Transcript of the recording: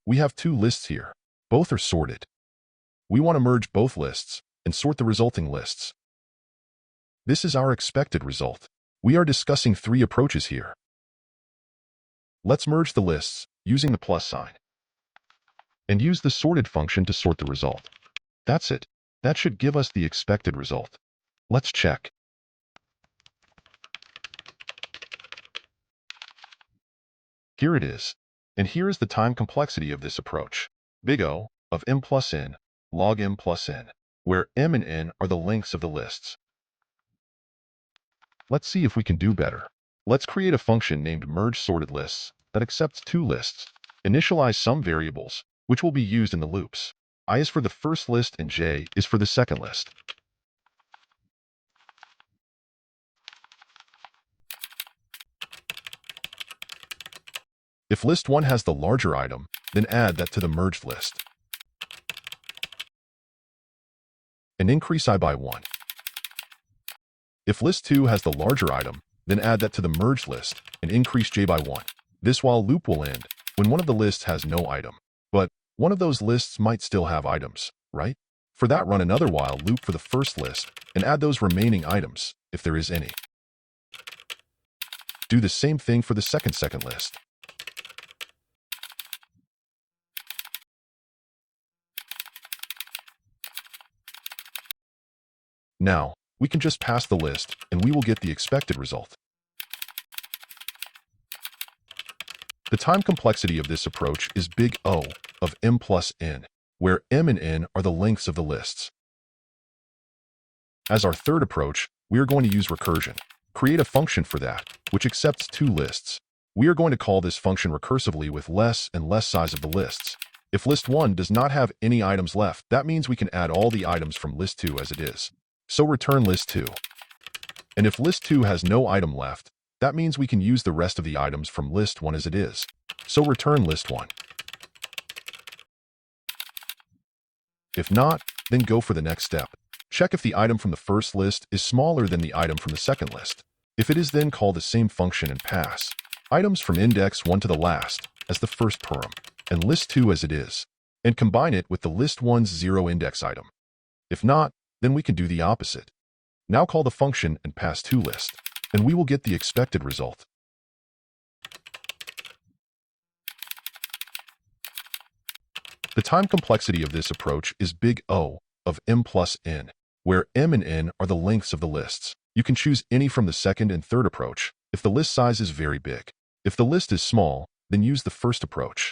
We have two lists here. Both are sorted. We want to merge both lists and sort the resulting lists. This is our expected result. We are discussing three approaches here. Let's merge the lists using the plus sign and use the sorted function to sort the result. That's it. That should give us the expected result. Let's check. Here it is. And here is the time complexity of this approach. Big O of m plus n log m plus n, where m and n are the lengths of the lists. Let's see if we can do better. Let's create a function named merge sorted lists that accepts two lists. Initialize some variables, which will be used in the loops. I is for the first list and j is for the second list. If list 1 has the larger item, then add that to the merged list and increase I by 1. If list 2 has the larger item, then add that to the merged list and increase j by 1. This while loop will end when one of the lists has no item. But one of those lists might still have items, right? For that, run another while loop for the first list and add those remaining items, if there is any. Do the same thing for the second list. Now, we can just pass the list and we will get the expected result. The time complexity of this approach is big O of m plus n, where m and n are the lengths of the lists. As our third approach, we are going to use recursion. Create a function for that, which accepts two lists. We are going to call this function recursively with less and less size of the lists. If list 1 does not have any items left, that means we can add all the items from list 2 as it is. So return list 2. And if list 2 has no item left, that means we can use the rest of the items from list 1 as it is. So return list 1. If not, then go for the next step. Check if the item from the first list is smaller than the item from the second list. If it is, then call the same function and pass items from index 1 to the last as the first param, and list 2 as it is, and combine it with the list 1's 0 index item. If not, then we can do the opposite. Now call the function and pass toList, and we will get the expected result. The time complexity of this approach is big O of m plus n, where m and n are the lengths of the lists. You can choose any from the second and third approach if the list size is very big. If the list is small, then use the first approach.